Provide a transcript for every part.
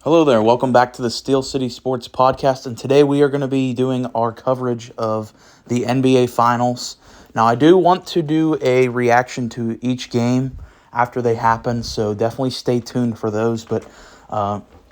Hello there. Welcome back to the Steel City Sports Podcast. And today we are going to be doing our coverage of the NBA Finals. Now, I do want to do a reaction to each game after they happen, so definitely stay tuned for those. But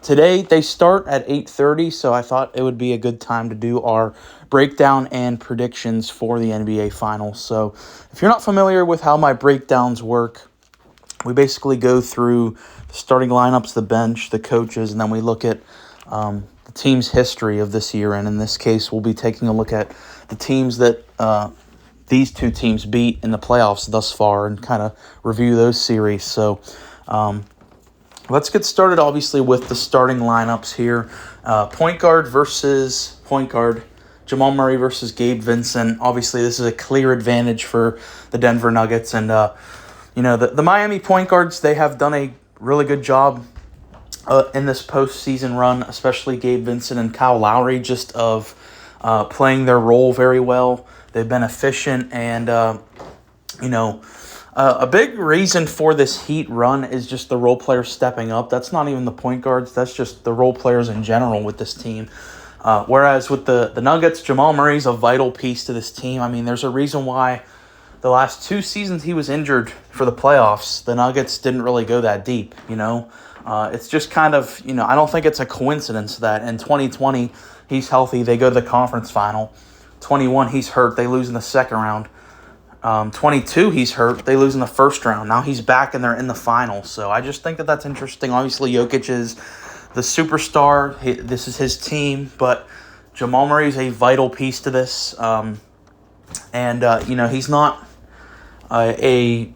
today they start at 8:30, so I thought it would be a good time to do our breakdown and predictions for the NBA Finals. So if you're not familiar with how my breakdowns work, we basically go through the starting lineups, the bench, the coaches, and then we look at the team's history of this year. And in this case, we'll be taking a look at the teams that these two teams beat in the playoffs thus far and kind of review those series. So let's get started, obviously, with the starting lineups here. Point guard versus point guard. Jamal Murray versus Gabe Vincent. Obviously, this is a clear advantage for the Denver Nuggets. And the Miami point guards, they have done a really good job in this postseason run, especially Gabe Vincent and Kyle Lowry, just of playing their role very well. They've been efficient, and a big reason for this Heat run is just the role players stepping up. That's not even the point guards. That's just the role players in general with this team. Whereas with the Nuggets, Jamal Murray's a vital piece to this team. I mean, there's a reason why the last two seasons he was injured for the playoffs, the Nuggets didn't really go that deep, It's just kind of, I don't think it's a coincidence that in 2020 he's healthy, they go to the conference final. 21 he's hurt, they lose in the second round. 22 he's hurt, they lose in the first round. Now he's back and they're in the final. So I just think that that's interesting. Obviously Jokic is the superstar. This is his team, but Jamal Murray is a vital piece to this. He's not a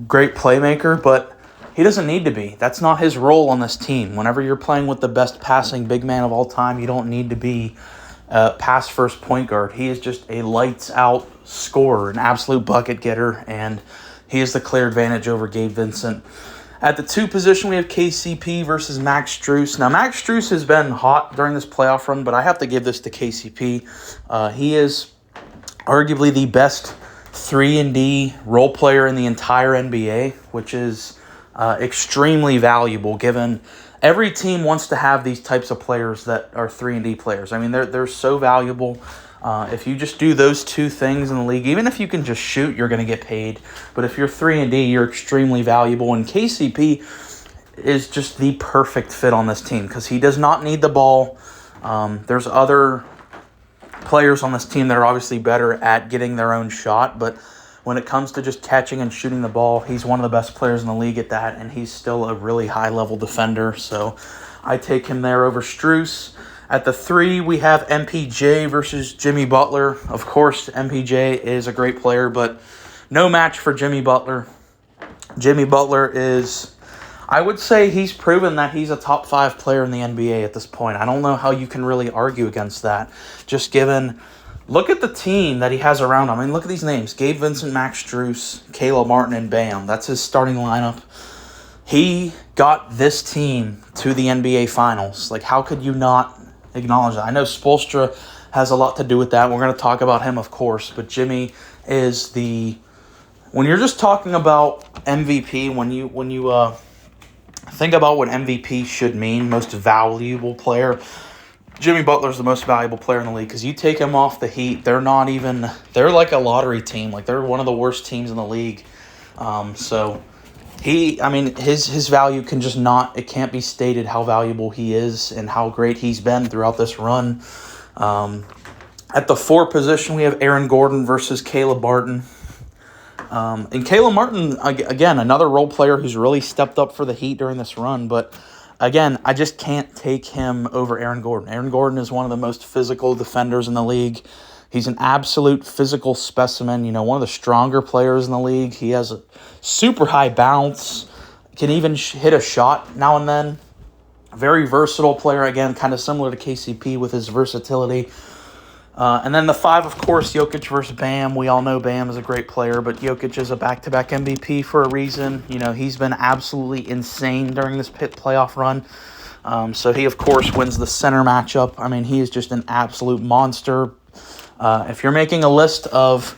great playmaker, but he doesn't need to be. That's not his role on this team. Whenever you're playing with the best passing big man of all time, you don't need to be a pass-first point guard. He is just a lights-out scorer, an absolute bucket getter, and he is the clear advantage over Gabe Vincent. At the 2 position, we have KCP versus Max Strus. Now, Max Strus has been hot during this playoff run, but I have to give this to KCP. He is arguably the best 3-and-D role player in the entire NBA, which is extremely valuable given every team wants to have these types of players that are 3-and-D players. I mean, they're so valuable. If you just do those 2 things in the league, even if you can just shoot, you're going to get paid. But if you're 3-and-D, you're extremely valuable. And KCP is just the perfect fit on this team because he does not need the ball. There's other players on this team that are obviously better at getting their own shot, but when it comes to just catching and shooting the ball, he's one of the best players in the league at that, and he's still a really high-level defender, so I take him there over Strus. At the 3, we have MPJ versus Jimmy Butler. Of course, MPJ is a great player, but no match for Jimmy Butler. Jimmy Butler is, I would say he's proven that he's a top 5 player in the NBA at this point. I don't know how you can really argue against that. Just given, look at the team that he has around him. I mean, look at these names. Gabe Vincent, Max Strus, Caleb Martin, and Bam. That's his starting lineup. He got this team to the NBA Finals. Like, how could you not acknowledge that? I know Spoelstra has a lot to do with that. We're going to talk about him, of course. But Jimmy is when you're just talking about MVP, when you think about what MVP should mean, most valuable player, Jimmy Butler's the most valuable player in the league because you take him off the Heat, they're like a lottery team. Like, they're one of the worst teams in the league. His value can just it can't be stated how valuable he is and how great he's been throughout this run. At the 4 position, we have Aaron Gordon versus Caleb Martin. And Caleb Martin, again, another role player who's really stepped up for the Heat during this run. But, again, I just can't take him over Aaron Gordon. Aaron Gordon is one of the most physical defenders in the league. He's an absolute physical specimen, one of the stronger players in the league. He has a super high bounce, can even hit a shot now and then. Very versatile player, again, kind of similar to KCP with his versatility. And then the 5, of course, Jokic versus Bam. We all know Bam is a great player, but Jokic is a back-to-back MVP for a reason. He's been absolutely insane during this playoff run. So he, of course, wins the center matchup. I mean, he is just an absolute monster. If you're making a list of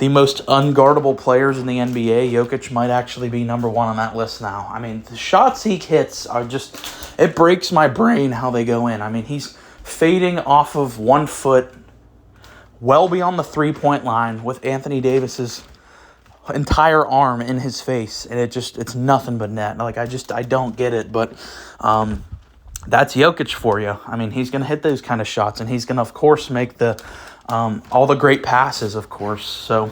the most unguardable players in the NBA, Jokic might actually be number one on that list now. I mean, the shots he hits are just, it breaks my brain how they go in. I mean, he's fading off of 1 foot well beyond the three-point line with Anthony Davis's entire arm in his face, and it's nothing but net. Like, I don't get it, but that's Jokic for you. I mean, he's going to hit those kind of shots, and he's going to, of course, make all the great passes, of course. So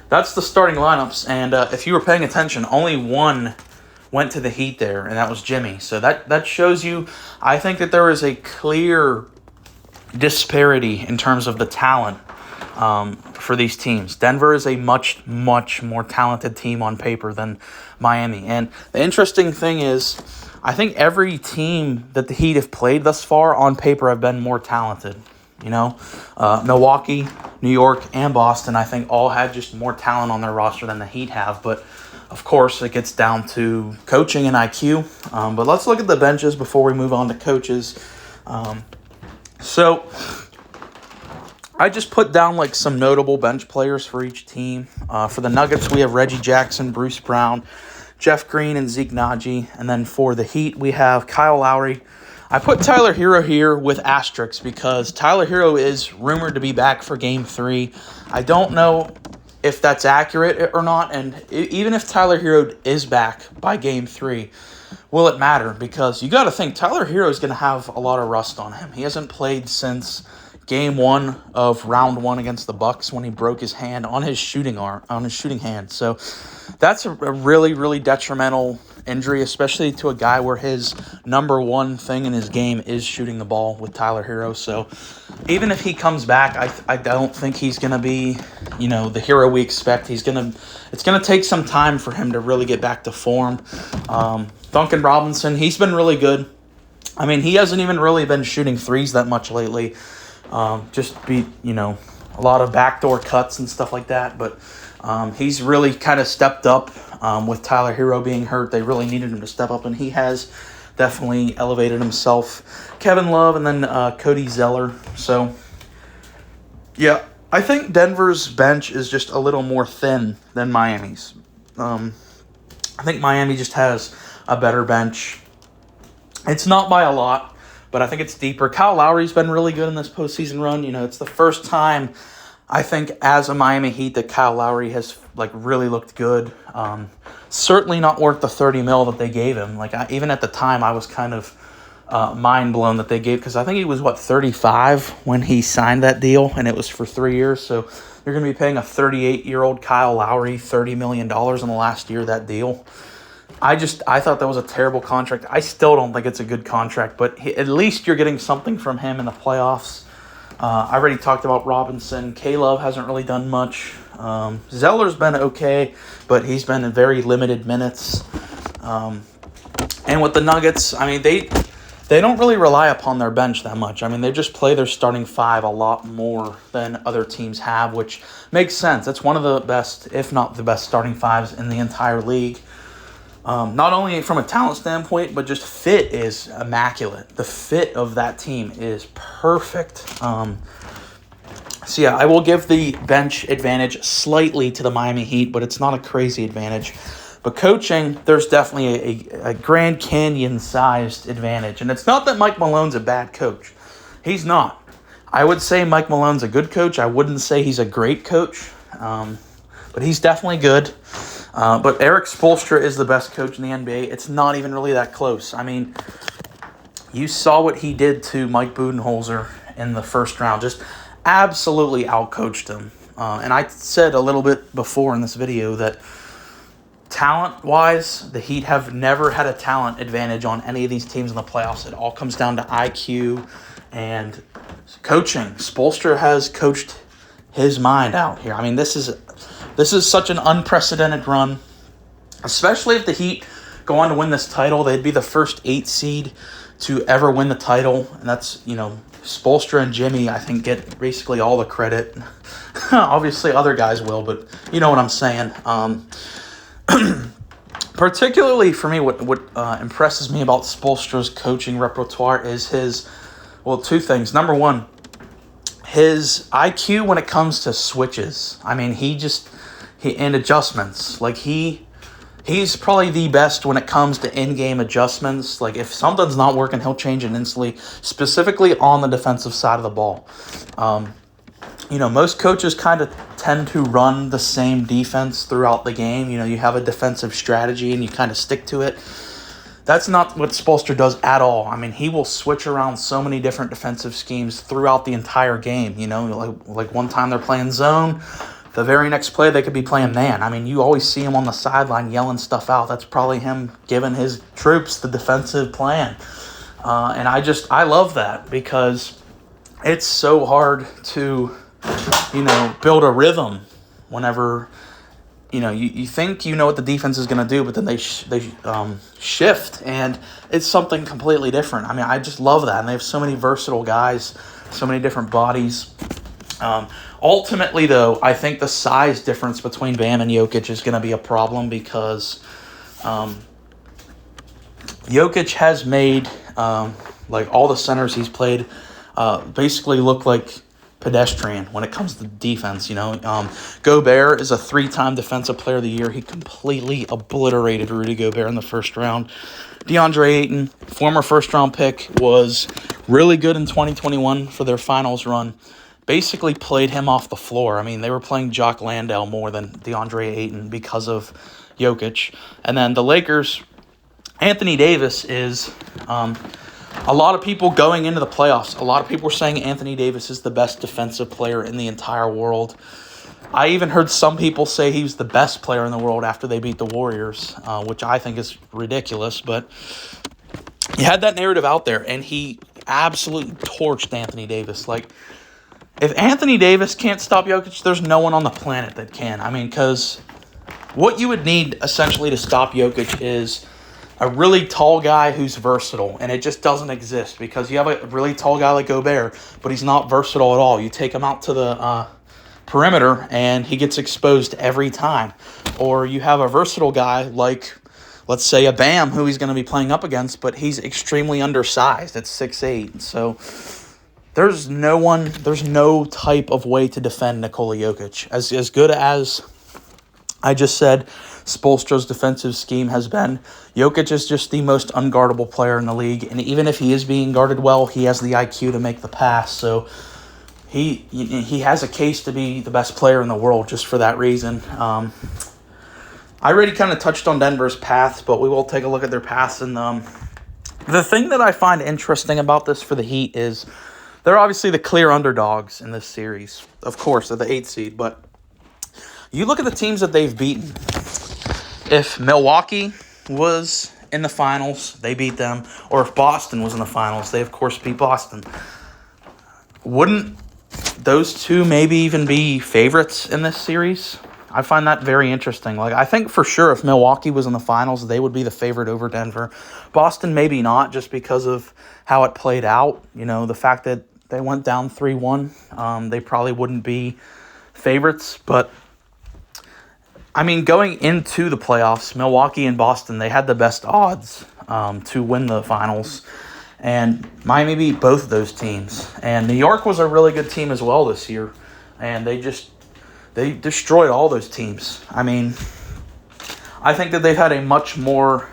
that's the starting lineups, and if you were paying attention, only one went to the Heat there, and that was Jimmy. So that shows you, I think that there is a clear disparity in terms of the talent for these teams. Denver is a much, much more talented team on paper than Miami. And the interesting thing is, I think every team that the Heat have played thus far on paper have been more talented. You know, Milwaukee, New York, and Boston, I think all had just more talent on their roster than the Heat have. But, of course, it gets down to coaching and IQ. But let's look at the benches before we move on to coaches. So I just put down like some notable bench players for each team. For the Nuggets, we have Reggie Jackson, Bruce Brown, Jeff Green, and Zeke Naji. And then for the Heat, we have Kyle Lowry. I put Tyler Hero here with asterisks because Tyler Hero is rumored to be back for Game 3. I don't know if that's accurate or not. And even if Tyler Hero is back by Game 3, will it matter? Because you got to think Tyler Hero is going to have a lot of rust on him. He hasn't played since Game 1 of Round 1 against the Bucks when he broke his hand on his shooting hand. So that's a really, really detrimental injury, especially to a guy where his number one thing in his game is shooting the ball with Tyler Hero. So even if he comes back, I don't think he's going to be, the hero we expect. It's going to take some time for him to really get back to form. Duncan Robinson, he's been really good. I mean, he hasn't even really been shooting threes that much lately. Just beat, a lot of backdoor cuts and stuff like that. But he's really kind of stepped up with Tyler Hero being hurt. They really needed him to step up, and he has definitely elevated himself. Kevin Love and then Cody Zeller. So, yeah, I think Denver's bench is just a little more thin than Miami's. I think Miami just has a better bench. It's not by a lot, but I think it's deeper. Kyle Lowry's been really good in this postseason run. It's the first time, I think, as a Miami Heat that Kyle Lowry has really looked good. Certainly not worth the $30 million that they gave him. Even at the time, I was kind of mind blown that they gave, because I think he was 35 when he signed that deal, and it was for 3 years. So you're going to be paying a 38-year-old Kyle Lowry $30 million in the last year of that deal. I thought that was a terrible contract. I still don't think it's a good contract, but at least you're getting something from him in the playoffs. I already talked about Robinson. K-Love hasn't really done much. Zeller's been okay, but he's been in very limited minutes. And with the Nuggets, I mean, they don't really rely upon their bench that much. I mean, they just play their starting five a lot more than other teams have, which makes sense. It's one of the best, if not the best, starting fives in the entire league. Not only from a talent standpoint, but just fit is immaculate. The fit of that team is perfect. So yeah, I will give the bench advantage slightly to the Miami Heat, but it's not a crazy advantage. But coaching, there's definitely a Grand Canyon-sized advantage. And it's not that Mike Malone's a bad coach. He's not. I would say Mike Malone's a good coach. I wouldn't say he's a great coach. But he's definitely good. But Eric Spoelstra is the best coach in the NBA. It's not even really that close. I mean, you saw what he did to Mike Budenholzer in the first round. Just absolutely outcoached him. And I said a little bit before in this video that talent-wise, the Heat have never had a talent advantage on any of these teams in the playoffs. It all comes down to IQ and coaching. Spoelstra has coached his mind out here. I mean, this is such an unprecedented run, especially if the Heat go on to win this title. They'd be the first 8 seed to ever win the title, and that's, Spoelstra and Jimmy, I think, get basically all the credit. Obviously, other guys will, but you know what I'm saying. Particularly for me, what impresses me about Spoelstra's coaching repertoire is his, two things. Number one, his IQ when it comes to switches. I mean, and adjustments. Like he's probably the best when it comes to in-game adjustments. Like if something's not working, he'll change it instantly, specifically on the defensive side of the ball. Most coaches kind of tend to run the same defense throughout the game. You have a defensive strategy and you kind of stick to it. That's not what Spoelstra does at all. I mean, he will switch around so many different defensive schemes throughout the entire game. Like one time they're playing zone, the very next play they could be playing man. I mean, you always see him on the sideline yelling stuff out. That's probably him giving his troops the defensive plan. And I love that because it's so hard to, build a rhythm whenever, you think you know what the defense is going to do, but then they shift, and it's something completely different. I mean, I just love that, and they have so many versatile guys, so many different bodies. Ultimately, though, I think the size difference between Bam and Jokic is going to be a problem because Jokic has made all the centers he's played basically look like pedestrian when it comes to defense. Gobert is a 3-time Defensive Player of the Year. He completely obliterated Rudy Gobert in the first round. DeAndre Ayton, former first-round pick, was really good in 2021 for their finals run. Basically played him off the floor. I mean, they were playing Jock Landale more than DeAndre Ayton because of Jokic. And then the Lakers, Anthony Davis is a lot of people going into the playoffs. A lot of people were saying Anthony Davis is the best defensive player in the entire world. I even heard some people say he was the best player in the world after they beat the Warriors, which I think is ridiculous. But he had that narrative out there, and he absolutely torched Anthony Davis. Like, if Anthony Davis can't stop Jokic, there's no one on the planet that can. I mean, because what you would need essentially to stop Jokic is a really tall guy who's versatile, and it just doesn't exist because you have a really tall guy like Gobert, but he's not versatile at all. You take him out to the perimeter, and he gets exposed every time. Or you have a versatile guy like, let's say, a Bam, who he's going to be playing up against, but he's extremely undersized at 6'8". So there's no type of way to defend Nikola Jokic. As good as I just said Spoelstra's defensive scheme has been, Jokic is just the most unguardable player in the league, and even if he is being guarded well, he has the IQ to make the pass. So he has a case to be the best player in the world just for that reason. I already kind of touched on Denver's paths, but we will take a look at their paths. And the thing that I find interesting about this for the Heat is they're obviously the clear underdogs in this series. Of course, they're the 8th seed, but you look at the teams that they've beaten. If Milwaukee was in the finals, they beat them. Or if Boston was in the finals, they, of course, beat Boston. Wouldn't those two maybe even be favorites in this series? I find that very interesting. Like, I think for sure if Milwaukee was in the finals, they would be the favorite over Denver. Boston maybe not, just because of how it played out. The fact that they went down 3-1, they probably wouldn't be favorites, but I mean, going into the playoffs, Milwaukee and Boston, they had the best odds to win the finals. And Miami beat both of those teams. And New York was a really good team as well this year. And they destroyed all those teams. I mean, I think that they've had a much more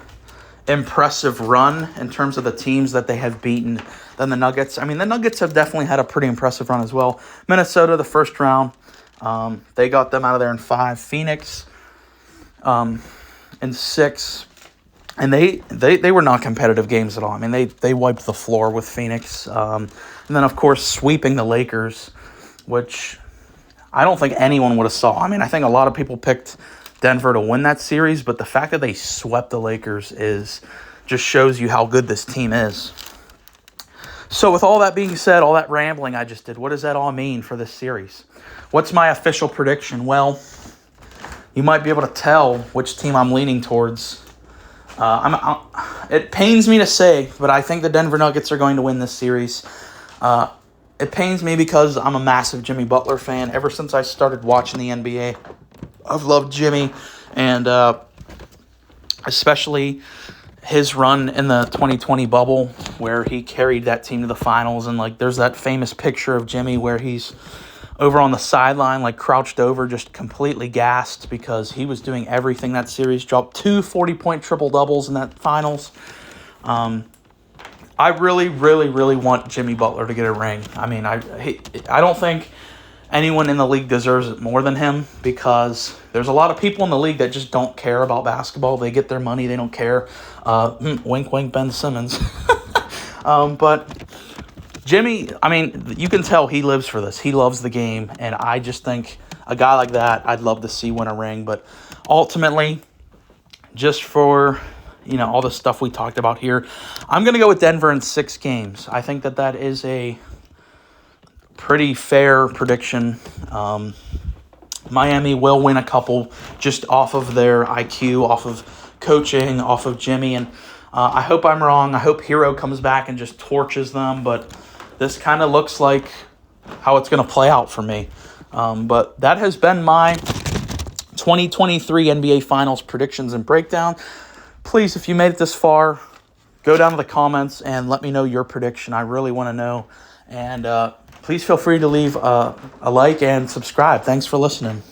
impressive run in terms of the teams that they have beaten than the Nuggets. I mean, the Nuggets have definitely had a pretty impressive run as well. Minnesota, the first round. They got them out of there in 5. Phoenix in 6. And they were not competitive games at all. I mean, they wiped the floor with Phoenix. And then, of course, sweeping the Lakers, which I don't think anyone would have saw. I mean, I think a lot of people picked Denver to win that series, but the fact that they swept the Lakers just shows you how good this team is. So with all that being said, all that rambling I just did, what does that all mean for this series? What's my official prediction? Well, you might be able to tell which team I'm leaning towards. It pains me to say, but I think the Denver Nuggets are going to win this series. It pains me because I'm a massive Jimmy Butler fan. Ever since I started watching the NBA, I've loved Jimmy, and especially his run in the 2020 bubble where he carried that team to the finals. And, like, there's that famous picture of Jimmy where he's over on the sideline, like, crouched over, just completely gassed because he was doing everything that series. Dropped 2 40-point triple-doubles in that finals. I really, really, really want Jimmy Butler to get a ring. I mean, I don't think anyone in the league deserves it more than him because there's a lot of people in the league that just don't care about basketball. They get their money. They don't care. Wink, wink, Ben Simmons. But Jimmy, I mean, you can tell he lives for this. He loves the game, and I just think a guy like that I'd love to see win a ring. But ultimately, just for, you know, all the stuff we talked about here, I'm going to go with Denver in 6 games. I think that is a pretty fair prediction. Miami will win a couple just off of their IQ, off of coaching, off of Jimmy. And I hope I'm wrong. I hope Hero comes back and just torches them. But this kind of looks like how it's going to play out for me. But that has been my 2023 NBA Finals predictions and breakdown. Please, if you made it this far, go down to the comments and let me know your prediction. I really want to know. And please feel free to leave a like and subscribe. Thanks for listening.